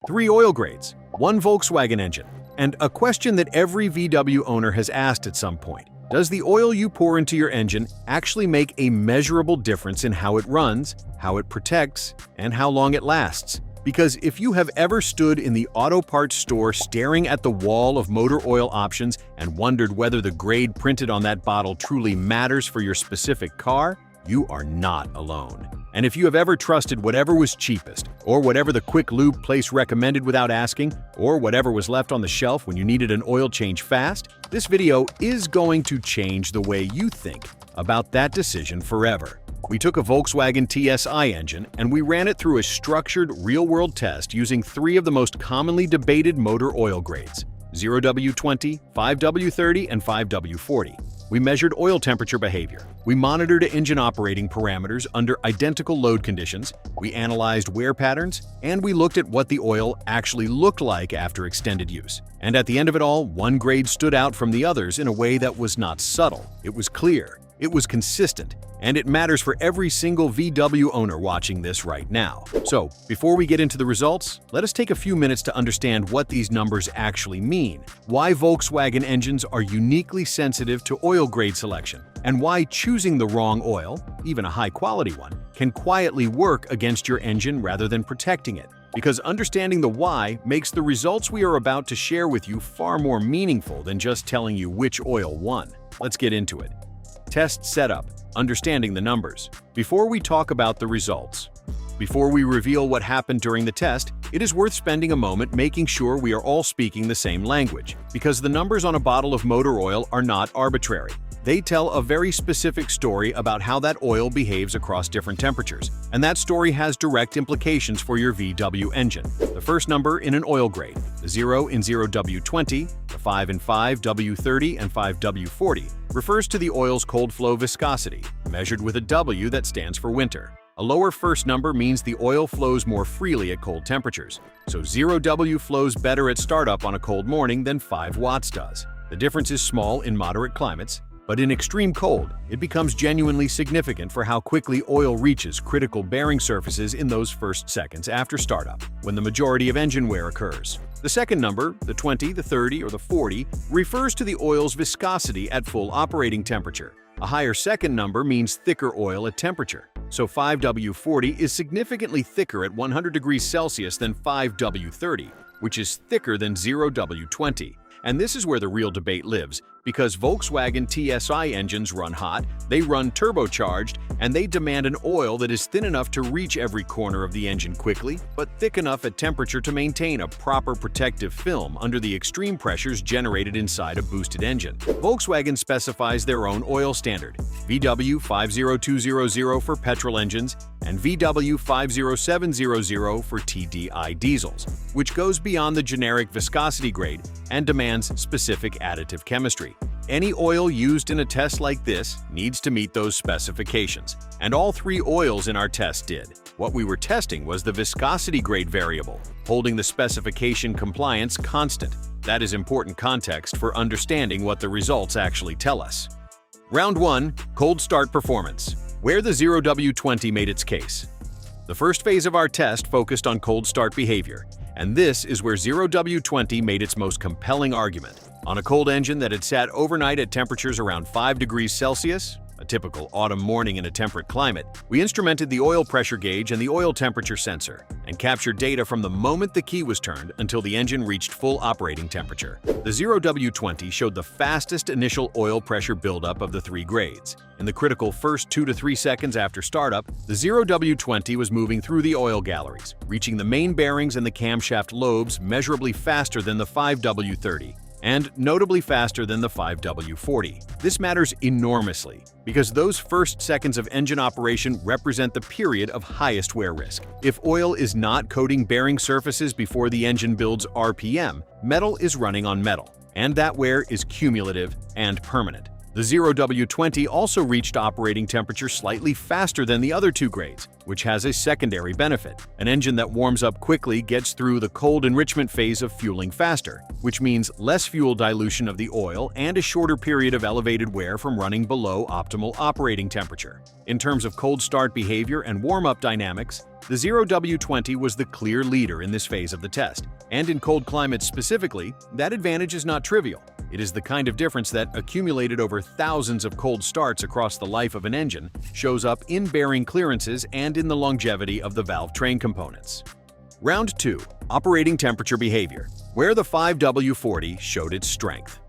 3 oil grades, 1 Volkswagen engine, and a question that every VW owner has asked at some point. Does the oil you pour into your engine actually make a measurable difference in how it runs, how it protects, and how long it lasts? Because if you have ever stood in the auto parts store staring at the wall of motor oil options and wondered whether the grade printed on that bottle truly matters for your specific car, you are not alone. And if you have ever trusted whatever was cheapest, or whatever the quick lube place recommended without asking, or whatever was left on the shelf when you needed an oil change fast, this video is going to change the way you think about that decision forever. We took a Volkswagen TSI engine and we ran it through a structured real-world test using 3 of the most commonly debated motor oil grades: 0W20, 5W30, and 5W40. We measured oil temperature behavior. We monitored engine operating parameters under identical load conditions. We analyzed wear patterns, and we looked at what the oil actually looked like after extended use. And at the end of it all, one grade stood out from the others in a way that was not subtle. It was clear. It was consistent. And it matters for every single VW owner watching this right now. So, before we get into the results, let us take a few minutes to understand what these numbers actually mean, why Volkswagen engines are uniquely sensitive to oil grade selection, and why choosing the wrong oil, even a high-quality one, can quietly work against your engine rather than protecting it. Because understanding the why makes the results we are about to share with you far more meaningful than just telling you which oil won. Let's get into it. Test setup. Understanding the numbers. Before we talk about the results, before we reveal what happened during the test, it is worth spending a moment making sure we are all speaking the same language, because the numbers on a bottle of motor oil are not arbitrary. They tell a very specific story about how that oil behaves across different temperatures, and that story has direct implications for your VW engine. The first number in an oil grade, the 0 in 0W20, the 5 in 5W30, and 5W40, refers to the oil's cold flow viscosity, measured with a W that stands for winter. A lower first number means the oil flows more freely at cold temperatures, so 0W flows better at startup on a cold morning than 5 watts does. The difference is small in moderate climates, but in extreme cold, it becomes genuinely significant for how quickly oil reaches critical bearing surfaces in those first seconds after startup, when the majority of engine wear occurs. The second number, the 20, the 30, or the 40, refers to the oil's viscosity at full operating temperature. A higher second number means thicker oil at temperature. So 5W40 is significantly thicker at 100 degrees Celsius than 5W30, which is thicker than 0W20. And this is where the real debate lives, because Volkswagen TSI engines run hot, they run turbocharged, and they demand an oil that is thin enough to reach every corner of the engine quickly, but thick enough at temperature to maintain a proper protective film under the extreme pressures generated inside a boosted engine. Volkswagen specifies their own oil standard, VW 50200 for petrol engines and VW 50700 for TDI diesels, which goes beyond the generic viscosity grade and demands specific additive chemistry. Any oil used in a test like this needs to meet those specifications, and all 3 oils in our test did. What we were testing was the viscosity grade variable, holding the specification compliance constant. That is important context for understanding what the results actually tell us. Round 1. Cold start performance, where the 0W20 made its case. The first phase of our test focused on cold start behavior, and this is where 0W20 made its most compelling argument. On a cold engine that had sat overnight at temperatures around 5 degrees Celsius, a typical autumn morning in a temperate climate, we instrumented the oil pressure gauge and the oil temperature sensor, and captured data from the moment the key was turned until the engine reached full operating temperature. The 0W20 showed the fastest initial oil pressure buildup of the 3 grades. In the critical first 2 to 3 seconds after startup, the 0W20 was moving through the oil galleries, reaching the main bearings and the camshaft lobes measurably faster than the 5W30. And notably faster than the 5W40. This matters enormously, because those first seconds of engine operation represent the period of highest wear risk. If oil is not coating bearing surfaces before the engine builds RPM, metal is running on metal, and that wear is cumulative and permanent. The 0W20 also reached operating temperature slightly faster than the other 2 grades, which has a secondary benefit. An engine that warms up quickly gets through the cold enrichment phase of fueling faster, which means less fuel dilution of the oil and a shorter period of elevated wear from running below optimal operating temperature. In terms of cold start behavior and warm-up dynamics, the 0W20 was the clear leader in this phase of the test. And in cold climates specifically, that advantage is not trivial. It is the kind of difference that, accumulated over thousands of cold starts across the life of an engine, shows up in bearing clearances and in the longevity of the valve train components. Round 2. Operating temperature behavior, where the 5W40 showed its strength.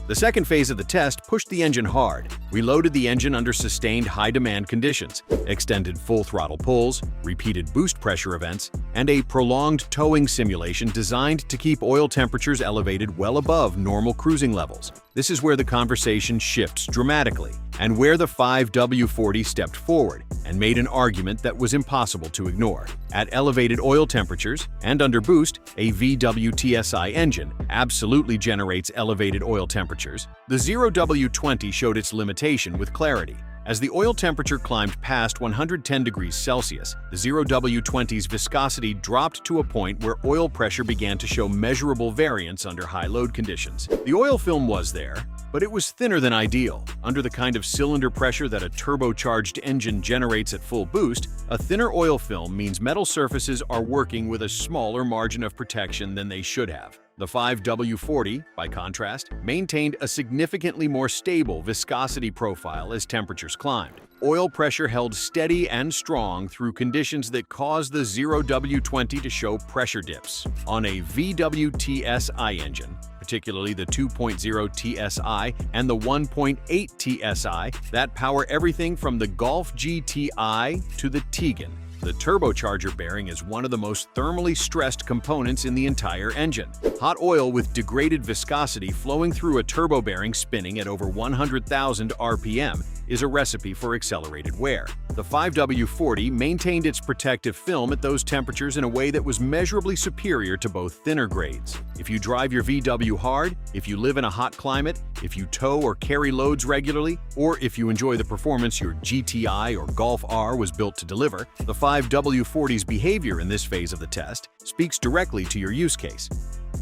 The second phase of the test pushed the engine hard. We loaded the engine under sustained high-demand conditions, extended full-throttle pulls, repeated boost pressure events, and a prolonged towing simulation designed to keep oil temperatures elevated well above normal cruising levels. This is where the conversation shifts dramatically, and where the 5W40 stepped forward and made an argument that was impossible to ignore. At elevated oil temperatures and under boost, a VW-TSI engine absolutely generates elevated oil temperatures. The 0W20 showed its limitation with clarity. As the oil temperature climbed past 110 degrees Celsius, the 0W20's viscosity dropped to a point where oil pressure began to show measurable variance under high load conditions. The oil film was there, but it was thinner than ideal. Under the kind of cylinder pressure that a turbocharged engine generates at full boost, a thinner oil film means metal surfaces are working with a smaller margin of protection than they should have. The 5W40, by contrast, maintained a significantly more stable viscosity profile as temperatures climbed. Oil pressure held steady and strong through conditions that caused the 0W20 to show pressure dips. On a VW-TSI engine, particularly the 2.0 TSI and the 1.8 TSI that power everything from the Golf GTI to the Tiguan, the turbocharger bearing is one of the most thermally stressed components in the entire engine. Hot oil with degraded viscosity flowing through a turbo bearing spinning at over 100,000 RPM is a recipe for accelerated wear. The 5W40 maintained its protective film at those temperatures in a way that was measurably superior to both thinner grades. If you drive your VW hard, if you live in a hot climate, if you tow or carry loads regularly, or if you enjoy the performance your GTI or Golf R was built to deliver, the 5W40's behavior in this phase of the test speaks directly to your use case.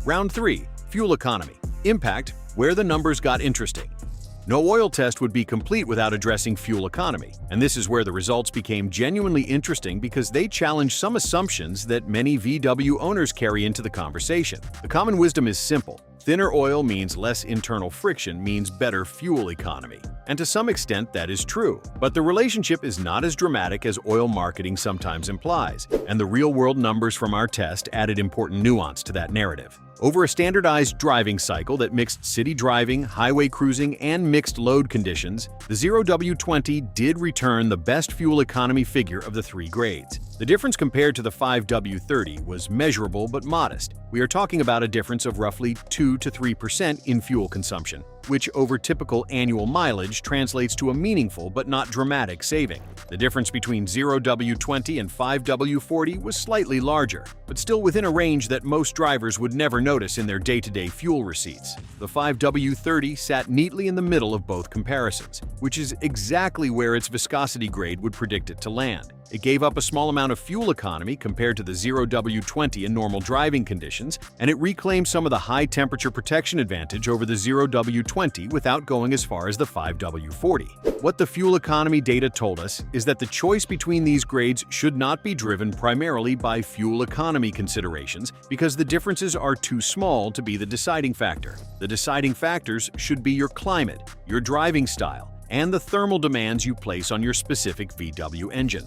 Round 3. Fuel economy. Impact, where the numbers got interesting. No oil test would be complete without addressing fuel economy, and this is where the results became genuinely interesting because they challenge some assumptions that many VW owners carry into the conversation. The common wisdom is simple. Thinner oil means less internal friction means better fuel economy. And to some extent that is true. But the relationship is not as dramatic as oil marketing sometimes implies, and the real-world numbers from our test added important nuance to that narrative. Over a standardized driving cycle that mixed city driving, highway cruising, and mixed load conditions, the 0W20 did return the best fuel economy figure of the 3 grades. The difference compared to the 5W30 was measurable but modest. We are talking about a difference of roughly 2 to 3% in fuel consumption, which over typical annual mileage translates to a meaningful but not dramatic saving. The difference between 0W20 and 5W40 was slightly larger, but still within a range that most drivers would never notice in their day-to-day fuel receipts. The 5W30 sat neatly in the middle of both comparisons, which is exactly where its viscosity grade would predict it to land. It gave up a small amount of fuel economy compared to the 0W20 in normal driving conditions, and it reclaimed some of the high temperature protection advantage over the 0W20 without going as far as the 5W40. What the fuel economy data told us is that the choice between these grades should not be driven primarily by fuel economy considerations because the differences are too small to be the deciding factor. The deciding factors should be your climate, your driving style, and the thermal demands you place on your specific VW engine.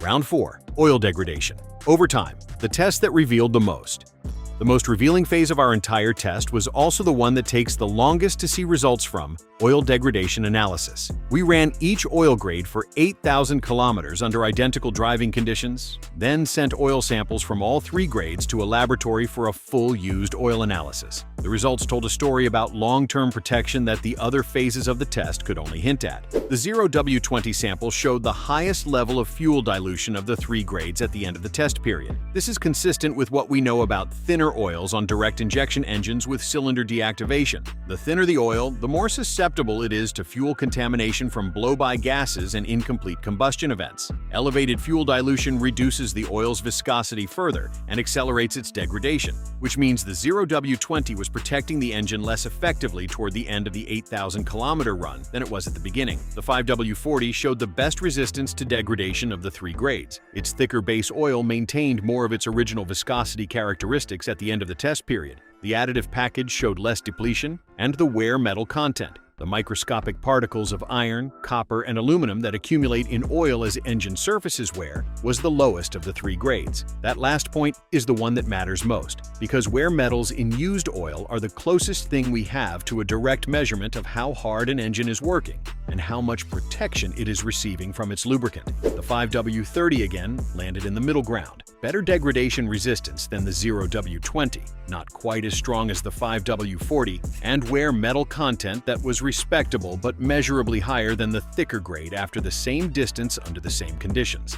Round 4. Oil degradation. Over time, the test that revealed the most. The most revealing phase of our entire test was also the one that takes the longest to see results from: oil degradation analysis. We ran each oil grade for 8,000 kilometers under identical driving conditions, then sent oil samples from all 3 grades to a laboratory for a full used oil analysis. The results told a story about long-term protection that the other phases of the test could only hint at. The 0W20 sample showed the highest level of fuel dilution of the 3 grades at the end of the test period. This is consistent with what we know about thinner oils on direct injection engines with cylinder deactivation. The thinner the oil, the more susceptible it is to fuel contamination from blow-by gases and incomplete combustion events. Elevated fuel dilution reduces the oil's viscosity further and accelerates its degradation, which means the 0W20 was protecting the engine less effectively toward the end of the 8,000-kilometer run than it was at the beginning. The 5W40 showed the best resistance to degradation of the 3 grades. Its thicker base oil maintained more of its original viscosity characteristics at the end of the test period. The additive package showed less depletion, and the wear metal content, the microscopic particles of iron, copper, and aluminum that accumulate in oil as engine surfaces wear, was the lowest of the 3 grades. That last point is the one that matters most, because wear metals in used oil are the closest thing we have to a direct measurement of how hard an engine is working and how much protection it is receiving from its lubricant. The 5W30 again landed in the middle ground. Better degradation resistance than the 0W20, not quite as strong as the 5W40, and wear metal content that was respectable but measurably higher than the thicker grade after the same distance under the same conditions.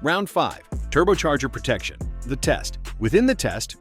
Round 5. Turbocharger protection. The test. Within the test,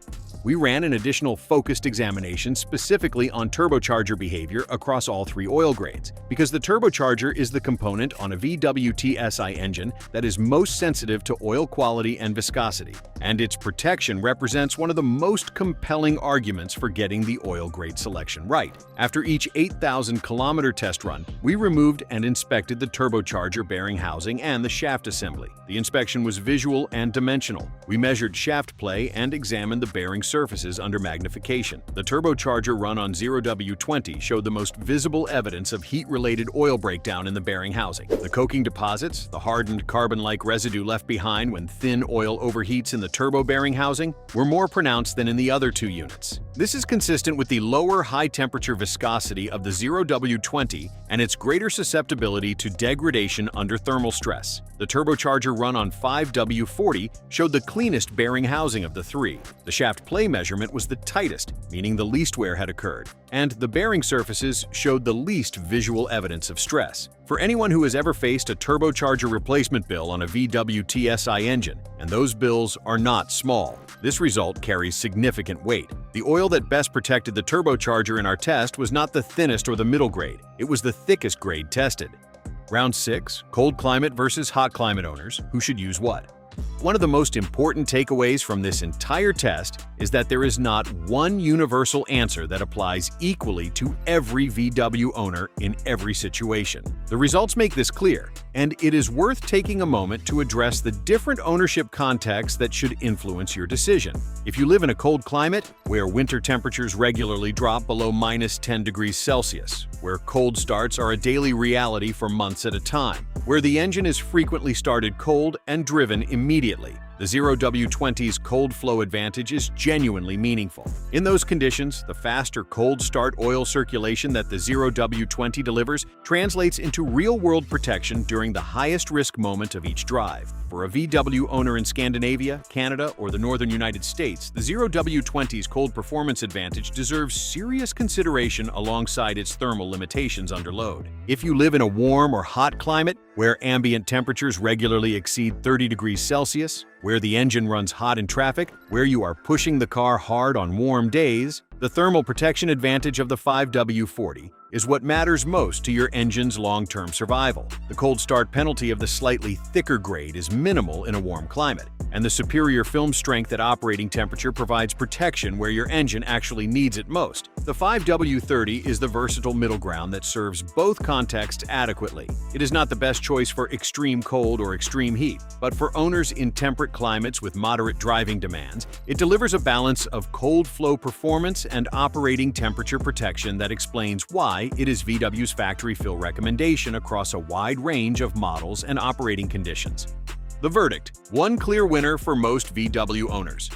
we ran an additional focused examination specifically on turbocharger behavior across all 3 oil grades, because the turbocharger is the component on a VWT-SI engine that is most sensitive to oil quality and viscosity, and its protection represents one of the most compelling arguments for getting the oil grade selection right. After each 8,000-kilometer test run, we removed and inspected the turbocharger bearing housing and the shaft assembly. The inspection was visual and dimensional. We measured shaft play and examined the bearing surfaces under magnification. The turbocharger run on 0W20 showed the most visible evidence of heat-related oil breakdown in the bearing housing. The coking deposits, the hardened carbon-like residue left behind when thin oil overheats in the turbo bearing housing, were more pronounced than in the other 2 units. This is consistent with the lower high-temperature viscosity of the 0W20 and its greater susceptibility to degradation under thermal stress. The turbocharger run on 5W40 showed the cleanest bearing housing of the 3. The shaft play measurement was the tightest, meaning the least wear had occurred, and the bearing surfaces showed the least visual evidence of stress. For anyone who has ever faced a turbocharger replacement bill on a VWT-SI engine, and those bills are not small, this result carries significant weight. The oil that best protected the turbocharger in our test was not the thinnest or the middle grade, it was the thickest grade tested. Round 6. Cold climate versus hot climate owners. Who should use what? One of the most important takeaways from this entire test is that there is not one universal answer that applies equally to every VW owner in every situation. The results make this clear, and it is worth taking a moment to address the different ownership contexts that should influence your decision. If you live in a cold climate, where winter temperatures regularly drop below -10 degrees Celsius, where cold starts are a daily reality for months at a time, where the engine is frequently started cold and driven immediately, the 0W20's cold flow advantage is genuinely meaningful. In those conditions, the faster cold start oil circulation that the 0W20 delivers translates into real-world protection during the highest risk moment of each drive. For a VW owner in Scandinavia, Canada, or the northern United States, the 0W20's cold performance advantage deserves serious consideration alongside its thermal limitations under load. If you live in a warm or hot climate, where ambient temperatures regularly exceed 30 degrees Celsius, where the engine runs hot in traffic, where you are pushing the car hard on warm days, the thermal protection advantage of the 5W40 is what matters most to your engine's long-term survival. The cold start penalty of the slightly thicker grade is minimal in a warm climate, and the superior film strength at operating temperature provides protection where your engine actually needs it most. The 5W30 is the versatile middle ground that serves both contexts adequately. It is not the best choice for extreme cold or extreme heat, but for owners in temperate climates with moderate driving demands, it delivers a balance of cold flow performance and operating temperature protection that explains why it is VW's factory fill recommendation across a wide range of models and operating conditions. The verdict: one clear winner for most VW owners.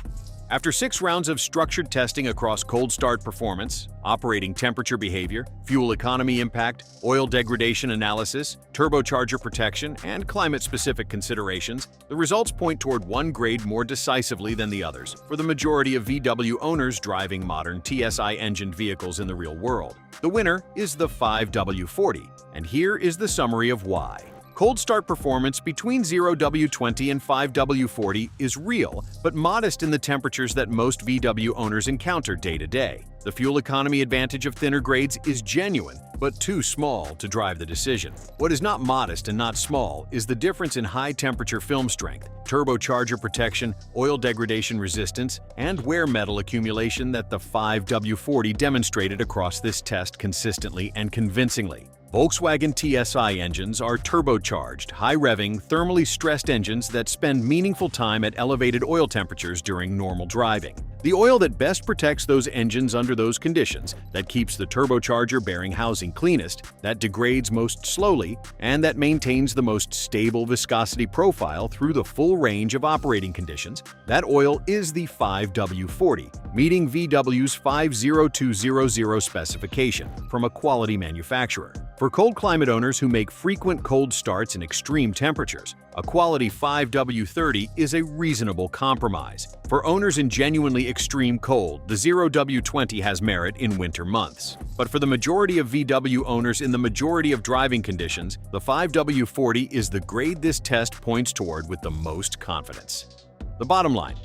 After 6 rounds of structured testing across cold start performance, operating temperature behavior, fuel economy impact, oil degradation analysis, turbocharger protection, and climate-specific considerations, the results point toward one grade more decisively than the others for the majority of VW owners driving modern TSI-engined vehicles in the real world. The winner is the 5W40, and here is the summary of why. Cold start performance between 0W20 and 5W40 is real, but modest in the temperatures that most VW owners encounter day to day. The fuel economy advantage of thinner grades is genuine, but too small to drive the decision. What is not modest and not small is the difference in high-temperature film strength, turbocharger protection, oil degradation resistance, and wear metal accumulation that the 5W40 demonstrated across this test consistently and convincingly. Volkswagen TSI engines are turbocharged, high-revving, thermally stressed engines that spend meaningful time at elevated oil temperatures during normal driving. The oil that best protects those engines under those conditions, that keeps the turbocharger bearing housing cleanest, that degrades most slowly, and that maintains the most stable viscosity profile through the full range of operating conditions, that oil is the 5W40, meeting VW's 50200 specification from a quality manufacturer. For cold climate owners who make frequent cold starts in extreme temperatures, a quality 5W30 is a reasonable compromise. For owners in genuinely extreme cold, the 0W20 has merit in winter months. But for the majority of VW owners in the majority of driving conditions, the 5W40 is the grade this test points toward with the most confidence. The bottom line: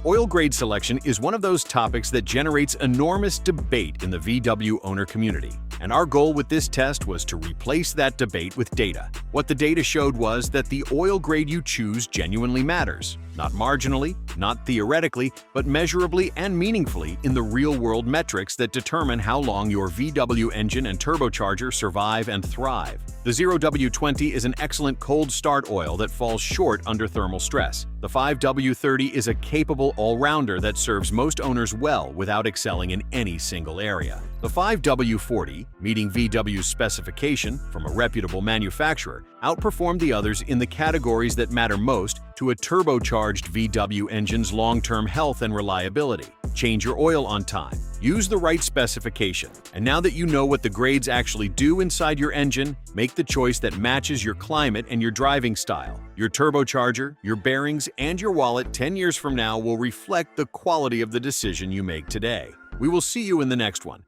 oil grade selection is one of those topics that generates enormous debate in the VW owner community. And our goal with this test was to replace that debate with data. What the data showed was that the oil grade you choose genuinely matters. Not marginally, not theoretically, but measurably and meaningfully in the real-world metrics that determine how long your VW engine and turbocharger survive and thrive. The 0W20 is an excellent cold start oil that falls short under thermal stress. The 5W30 is a capable all-rounder that serves most owners well without excelling in any single area. The 5W40, meeting VW's specification from a reputable manufacturer, outperformed the others in the categories that matter most to a turbocharged VW engine's long-term health and reliability. Change your oil on time. Use the right specification. And now that you know what the grades actually do inside your engine, make the choice that matches your climate and your driving style. Your turbocharger, your bearings, and your wallet 10 years from now will reflect the quality of the decision you make today. We will see you in the next one.